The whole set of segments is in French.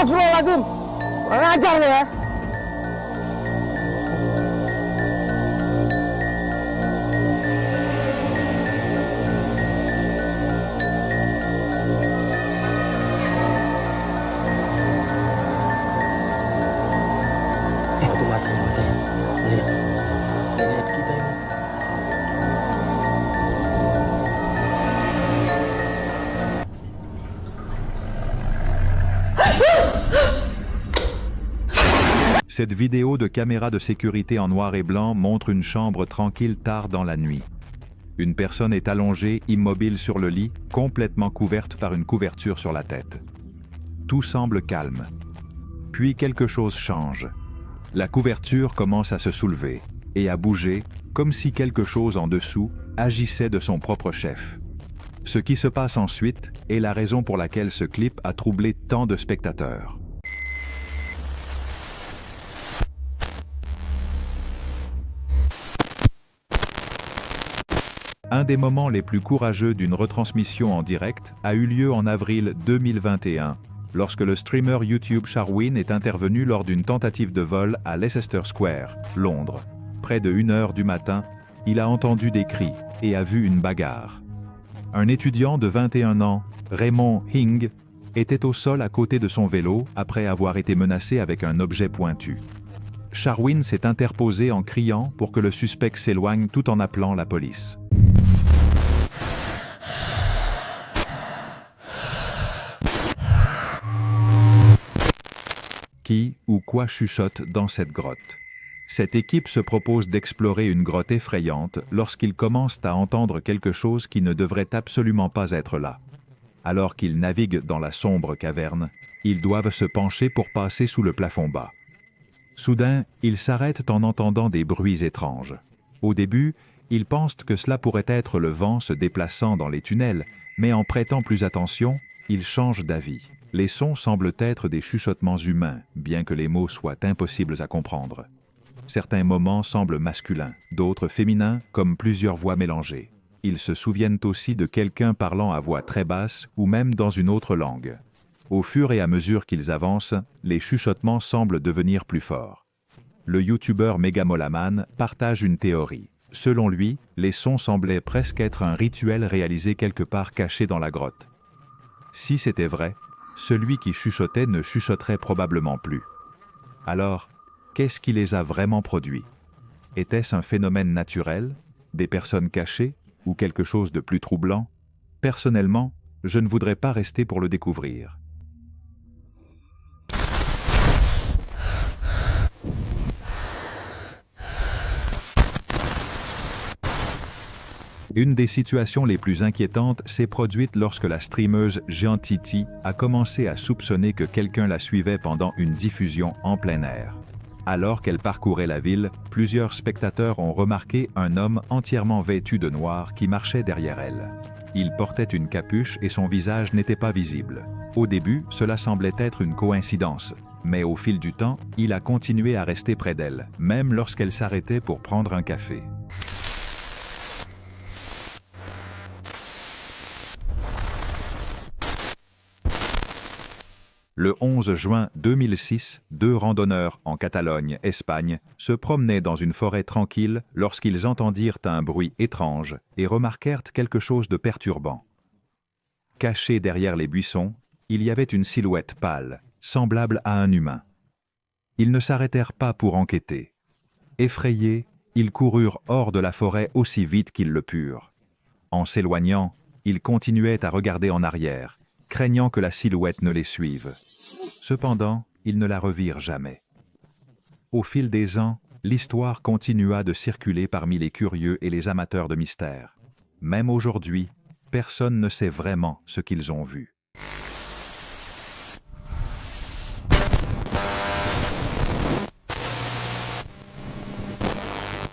Astagfirullahaladzim. Kurang ajar lo ya. Itu matanya. Lihat. Lihat kita ini. Cette vidéo de caméra de sécurité en noir et blanc montre une chambre tranquille tard dans la nuit. Une personne est allongée, immobile sur le lit, complètement couverte par une couverture sur la tête. Tout semble calme. Puis quelque chose change. La couverture commence à se soulever et à bouger, comme si quelque chose en dessous agissait de son propre chef. Ce qui se passe ensuite est la raison pour laquelle ce clip a troublé tant de spectateurs. Un des moments les plus courageux d'une retransmission en direct a eu lieu en avril 2021, lorsque le streamer YouTube Sharwin est intervenu lors d'une tentative de vol à Leicester Square, Londres. Près de 1h du matin, il a entendu des cris et a vu une bagarre. Un étudiant de 21 ans, Raymond Hing, était au sol à côté de son vélo après avoir été menacé avec un objet pointu. Sharwin s'est interposé en criant pour que le suspect s'éloigne tout en appelant la police. Qui ou quoi chuchote dans cette grotte? Cette équipe se propose d'explorer une grotte effrayante lorsqu'ils commencent à entendre quelque chose qui ne devrait absolument pas être là. Alors qu'ils naviguent dans la sombre caverne, ils doivent se pencher pour passer sous le plafond bas. Soudain, ils s'arrêtent en entendant des bruits étranges. Au début, ils pensent que cela pourrait être le vent se déplaçant dans les tunnels, mais en prêtant plus attention, ils changent d'avis. Les sons semblent être des chuchotements humains, bien que les mots soient impossibles à comprendre. Certains moments semblent masculins, d'autres féminins, comme plusieurs voix mélangées. Ils se souviennent aussi de quelqu'un parlant à voix très basse ou même dans une autre langue. Au fur et à mesure qu'ils avancent, les chuchotements semblent devenir plus forts. Le youtubeur Megamolaman partage une théorie. Selon lui, les sons semblaient presque être un rituel réalisé quelque part caché dans la grotte. Si c'était vrai, celui qui chuchotait ne chuchoterait probablement plus. Alors, qu'est-ce qui les a vraiment produits? Était-ce un phénomène naturel, des personnes cachées ou quelque chose de plus troublant? Personnellement, je ne voudrais pas rester pour le découvrir. Une des situations les plus inquiétantes s'est produite lorsque la streameuse Jean-Titi a commencé à soupçonner que quelqu'un la suivait pendant une diffusion en plein air. Alors qu'elle parcourait la ville, plusieurs spectateurs ont remarqué un homme entièrement vêtu de noir qui marchait derrière elle. Il portait une capuche et son visage n'était pas visible. Au début, cela semblait être une coïncidence, mais au fil du temps, il a continué à rester près d'elle, même lorsqu'elle s'arrêtait pour prendre un café. Le 11 juin 2006, 2 randonneurs en Catalogne, Espagne, se promenaient dans une forêt tranquille lorsqu'ils entendirent un bruit étrange et remarquèrent quelque chose de perturbant. Caché derrière les buissons, il y avait une silhouette pâle, semblable à un humain. Ils ne s'arrêtèrent pas pour enquêter. Effrayés, ils coururent hors de la forêt aussi vite qu'ils le purent. En s'éloignant, ils continuaient à regarder en arrière, craignant que la silhouette ne les suive. Cependant, ils ne la revirent jamais. Au fil des ans, l'histoire continua de circuler parmi les curieux et les amateurs de mystère. Même aujourd'hui, personne ne sait vraiment ce qu'ils ont vu.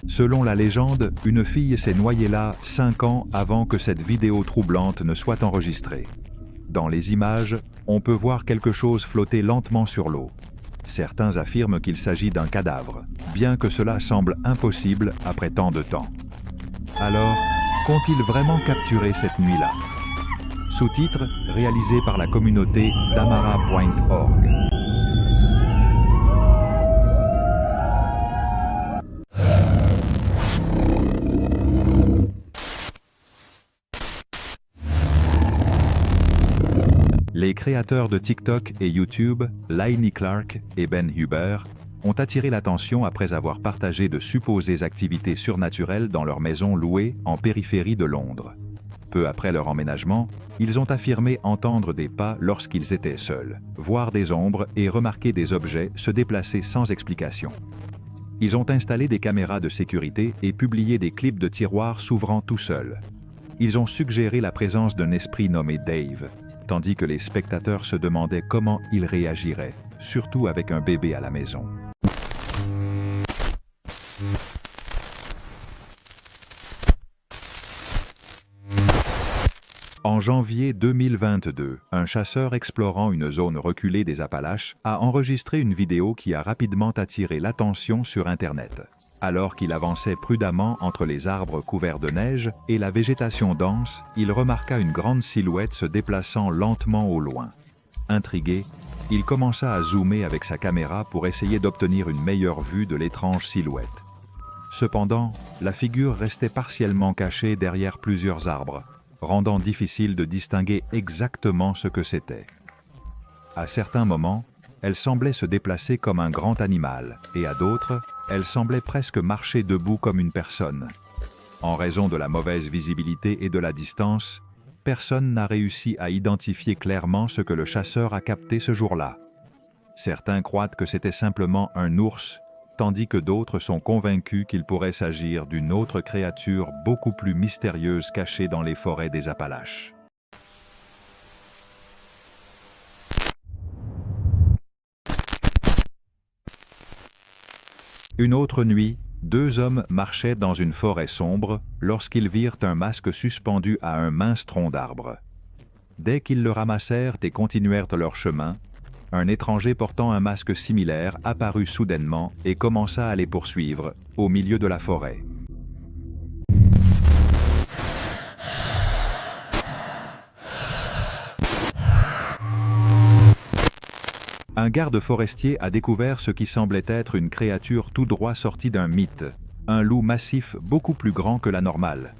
Selon la légende, une fille s'est noyée là 5 ans avant que cette vidéo troublante ne soit enregistrée. Dans les images, on peut voir quelque chose flotter lentement sur l'eau. Certains affirment qu'il s'agit d'un cadavre, bien que cela semble impossible après tant de temps. Alors, qu'ont-ils vraiment capturé cette nuit-là? Sous-titres réalisés par la communauté damara.org. les créateurs de TikTok et YouTube, Lainey Clark et Ben Huber, ont attiré l'attention après avoir partagé de supposées activités surnaturelles dans leur maison louée en périphérie de Londres. Peu après leur emménagement, ils ont affirmé entendre des pas lorsqu'ils étaient seuls, voir des ombres et remarquer des objets se déplacer sans explication. Ils ont installé des caméras de sécurité et publié des clips de tiroirs s'ouvrant tout seuls. Ils ont suggéré la présence d'un esprit nommé Dave, tandis que les spectateurs se demandaient comment il réagirait, surtout avec un bébé à la maison. En janvier 2022, un chasseur explorant une zone reculée des Appalaches a enregistré une vidéo qui a rapidement attiré l'attention sur Internet. Alors qu'il avançait prudemment entre les arbres couverts de neige et la végétation dense, il remarqua une grande silhouette se déplaçant lentement au loin. Intrigué, il commença à zoomer avec sa caméra pour essayer d'obtenir une meilleure vue de l'étrange silhouette. Cependant, la figure restait partiellement cachée derrière plusieurs arbres, rendant difficile de distinguer exactement ce que c'était. À certains moments, elle semblait se déplacer comme un grand animal, et à d'autres, elle semblait presque marcher debout comme une personne. En raison de la mauvaise visibilité et de la distance, personne n'a réussi à identifier clairement ce que le chasseur a capté ce jour-là. Certains croient que c'était simplement un ours, tandis que d'autres sont convaincus qu'il pourrait s'agir d'une autre créature beaucoup plus mystérieuse cachée dans les forêts des Appalaches. Une autre nuit, deux hommes marchaient dans une forêt sombre lorsqu'ils virent un masque suspendu à un mince tronc d'arbre. Dès qu'ils le ramassèrent et continuèrent leur chemin, un étranger portant un masque similaire apparut soudainement et commença à les poursuivre, au milieu de la forêt. Un garde forestier a découvert ce qui semblait être une créature tout droit sortie d'un mythe, un loup massif beaucoup plus grand que la normale.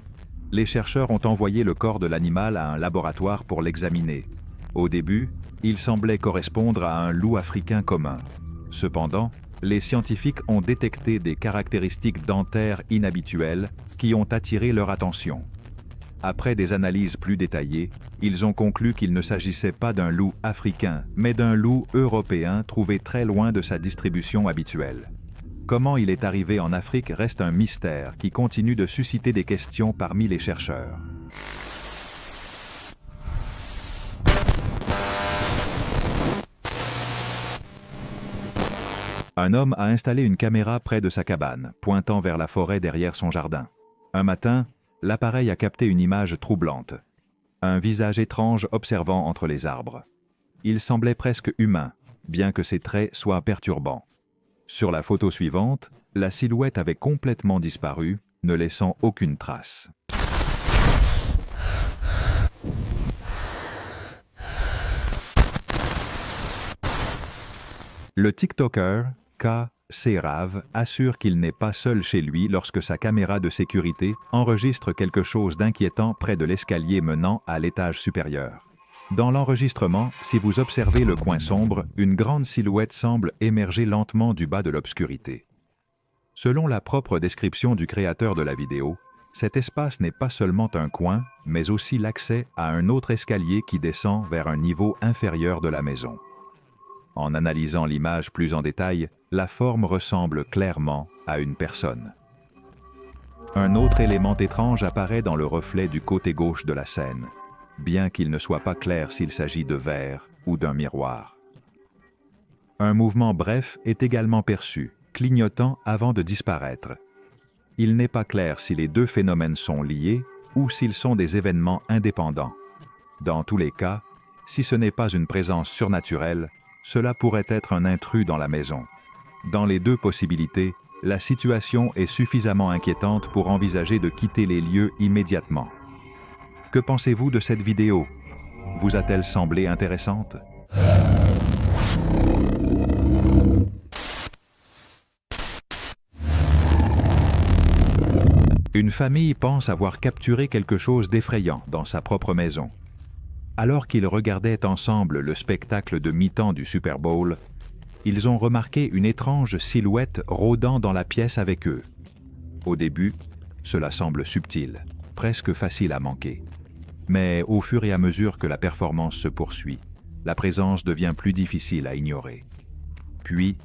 Les chercheurs ont envoyé le corps de l'animal à un laboratoire pour l'examiner. Au début, il semblait correspondre à un loup africain commun. Cependant, les scientifiques ont détecté des caractéristiques dentaires inhabituelles qui ont attiré leur attention. Après des analyses plus détaillées, ils ont conclu qu'il ne s'agissait pas d'un loup africain, mais d'un loup européen trouvé très loin de sa distribution habituelle. Comment il est arrivé en Afrique reste un mystère qui continue de susciter des questions parmi les chercheurs. Un homme a installé une caméra près de sa cabane, pointant vers la forêt derrière son jardin. Un matin, l'appareil a capté une image troublante. Un visage étrange observant entre les arbres. Il semblait presque humain, bien que ses traits soient perturbants. Sur la photo suivante, la silhouette avait complètement disparu, ne laissant aucune trace. Le TikToker K. Serav assure qu'il n'est pas seul chez lui lorsque sa caméra de sécurité enregistre quelque chose d'inquiétant près de l'escalier menant à l'étage supérieur. Dans l'enregistrement, si vous observez le coin sombre, une grande silhouette semble émerger lentement du bas de l'obscurité. Selon la propre description du créateur de la vidéo, cet espace n'est pas seulement un coin, mais aussi l'accès à un autre escalier qui descend vers un niveau inférieur de la maison. En analysant l'image plus en détail, la forme ressemble clairement à une personne. Un autre élément étrange apparaît dans le reflet du côté gauche de la scène, bien qu'il ne soit pas clair s'il s'agit de verre ou d'un miroir. Un mouvement bref est également perçu, clignotant avant de disparaître. Il n'est pas clair si les deux phénomènes sont liés ou s'ils sont des événements indépendants. Dans tous les cas, si ce n'est pas une présence surnaturelle, cela pourrait être un intrus dans la maison. Dans les deux possibilités, la situation est suffisamment inquiétante pour envisager de quitter les lieux immédiatement. Que pensez-vous de cette vidéo? Vous a-t-elle semblé intéressante? Une famille pense avoir capturé quelque chose d'effrayant dans sa propre maison. Alors qu'ils regardaient ensemble le spectacle de mi-temps du Super Bowl, ils ont remarqué une étrange silhouette rôdant dans la pièce avec eux. Au début, cela semble subtil, presque facile à manquer. Mais au fur et à mesure que la performance se poursuit, la présence devient plus difficile à ignorer. Puis,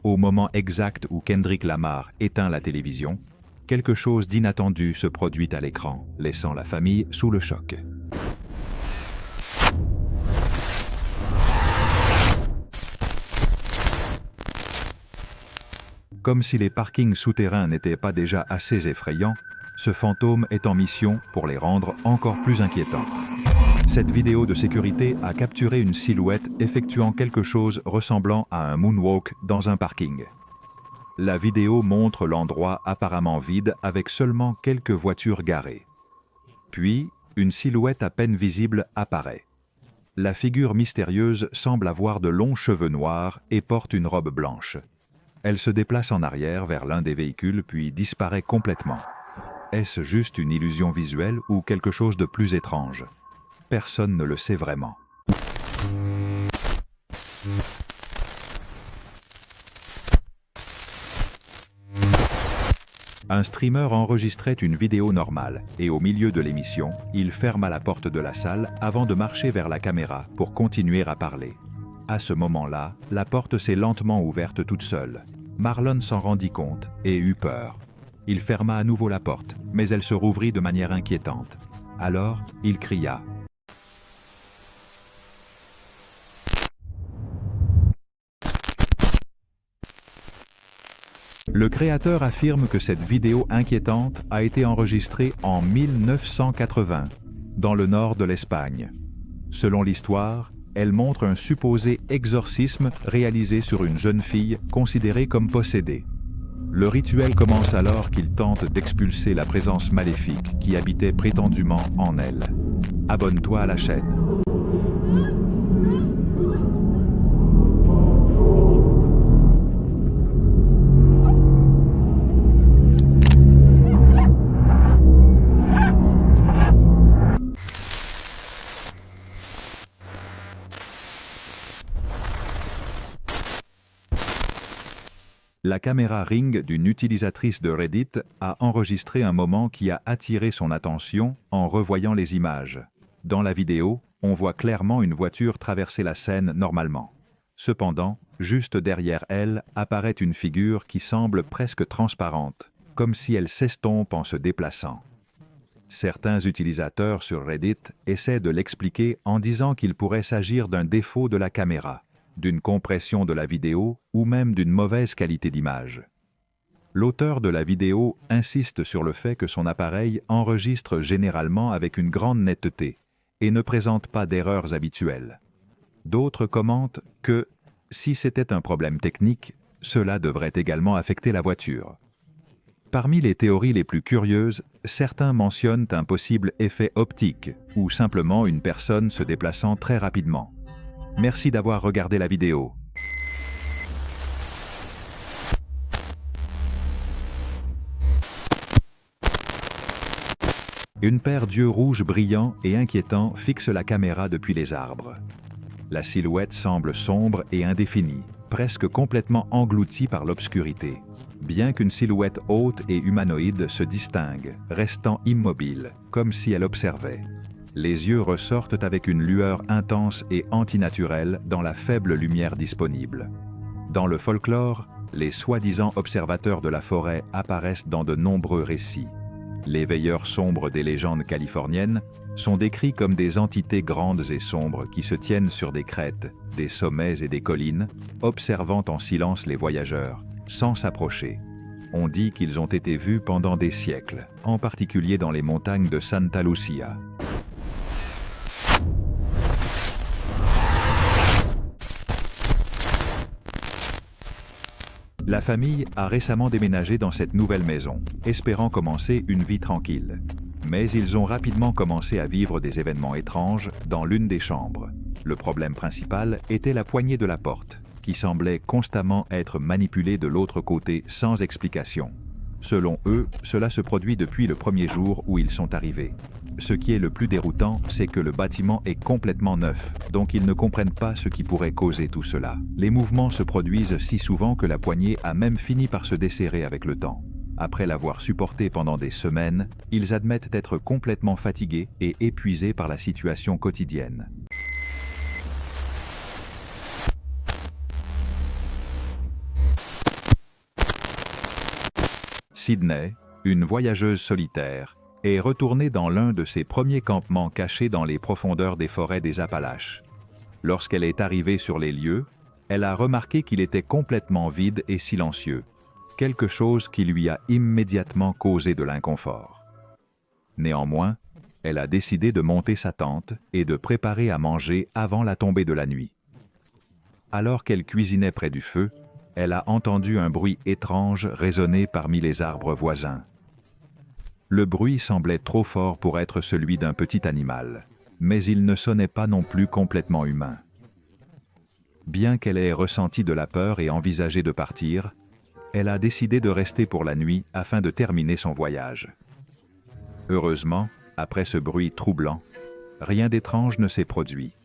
au moment exact où Kendrick Lamar éteint la télévision, quelque chose d'inattendu se produit à l'écran, laissant la famille sous le choc. Comme si les parkings souterrains n'étaient pas déjà assez effrayants, ce fantôme est en mission pour les rendre encore plus inquiétants. Cette vidéo de sécurité a capturé une silhouette effectuant quelque chose ressemblant à un moonwalk dans un parking. La vidéo montre l'endroit apparemment vide avec seulement quelques voitures garées. Puis, une silhouette à peine visible apparaît. La figure mystérieuse semble avoir de longs cheveux noirs et porte une robe blanche. Elle se déplace en arrière vers l'un des véhicules puis disparaît complètement. Est-ce juste une illusion visuelle ou quelque chose de plus étrange? Personne ne le sait vraiment. Un streamer enregistrait une vidéo normale et au milieu de l'émission, il ferma la porte de la salle avant de marcher vers la caméra pour continuer à parler. À ce moment-là, la porte s'est lentement ouverte toute seule. Marlon s'en rendit compte et eut peur. Il ferma à nouveau la porte, mais elle se rouvrit de manière inquiétante. Alors, il cria. Le créateur affirme que cette vidéo inquiétante a été enregistrée en 1980, dans le nord de l'Espagne. Selon l'histoire, elle montre un supposé exorcisme réalisé sur une jeune fille considérée comme possédée. Le rituel commence alors qu'il tente d'expulser la présence maléfique qui habitait prétendument en elle. Abonne-toi à la chaîne. La caméra Ring d'une utilisatrice de Reddit a enregistré un moment qui a attiré son attention en revoyant les images. Dans la vidéo, on voit clairement une voiture traverser la scène normalement. Cependant, juste derrière elle apparaît une figure qui semble presque transparente, comme si elle s'estompe en se déplaçant. Certains utilisateurs sur Reddit essaient de l'expliquer en disant qu'il pourrait s'agir d'un défaut de la caméra, d'une compression de la vidéo ou même d'une mauvaise qualité d'image. L'auteur de la vidéo insiste sur le fait que son appareil enregistre généralement avec une grande netteté et ne présente pas d'erreurs habituelles. D'autres commentent que, si c'était un problème technique, cela devrait également affecter la voiture. Parmi les théories les plus curieuses, certains mentionnent un possible effet optique ou simplement une personne se déplaçant très rapidement. Merci d'avoir regardé la vidéo. Une paire d'yeux rouges brillants et inquiétants fixe la caméra depuis les arbres. La silhouette semble sombre et indéfinie, presque complètement engloutie par l'obscurité. Bien qu'une silhouette haute et humanoïde se distingue, restant immobile, comme si elle observait. Les yeux ressortent avec une lueur intense et antinaturelle dans la faible lumière disponible. Dans le folklore, les soi-disant observateurs de la forêt apparaissent dans de nombreux récits. Les veilleurs sombres des légendes californiennes sont décrits comme des entités grandes et sombres qui se tiennent sur des crêtes, des sommets et des collines, observant en silence les voyageurs, sans s'approcher. On dit qu'ils ont été vus pendant des siècles, en particulier dans les montagnes de Santa Lucia. La famille a récemment déménagé dans cette nouvelle maison, espérant commencer une vie tranquille. Mais ils ont rapidement commencé à vivre des événements étranges dans l'une des chambres. Le problème principal était la poignée de la porte, qui semblait constamment être manipulée de l'autre côté sans explication. Selon eux, cela se produit depuis le premier jour où ils sont arrivés. Ce qui est le plus déroutant, c'est que le bâtiment est complètement neuf, donc ils ne comprennent pas ce qui pourrait causer tout cela. Les mouvements se produisent si souvent que la poignée a même fini par se desserrer avec le temps. Après l'avoir supporté pendant des semaines, ils admettent être complètement fatigués et épuisés par la situation quotidienne. Sydney, une voyageuse solitaire, est retournée dans l'un de ses premiers campements cachés dans les profondeurs des forêts des Appalaches. Lorsqu'elle est arrivée sur les lieux, elle a remarqué qu'il était complètement vide et silencieux, quelque chose qui lui a immédiatement causé de l'inconfort. Néanmoins, elle a décidé de monter sa tente et de préparer à manger avant la tombée de la nuit. Alors qu'elle cuisinait près du feu, elle a entendu un bruit étrange résonner parmi les arbres voisins. Le bruit semblait trop fort pour être celui d'un petit animal, mais il ne sonnait pas non plus complètement humain. Bien qu'elle ait ressenti de la peur et envisagé de partir, elle a décidé de rester pour la nuit afin de terminer son voyage. Heureusement, après ce bruit troublant, rien d'étrange ne s'est produit.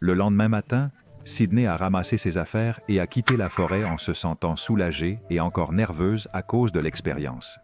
Le lendemain matin, Sydney a ramassé ses affaires et a quitté la forêt en se sentant soulagée et encore nerveuse à cause de l'expérience.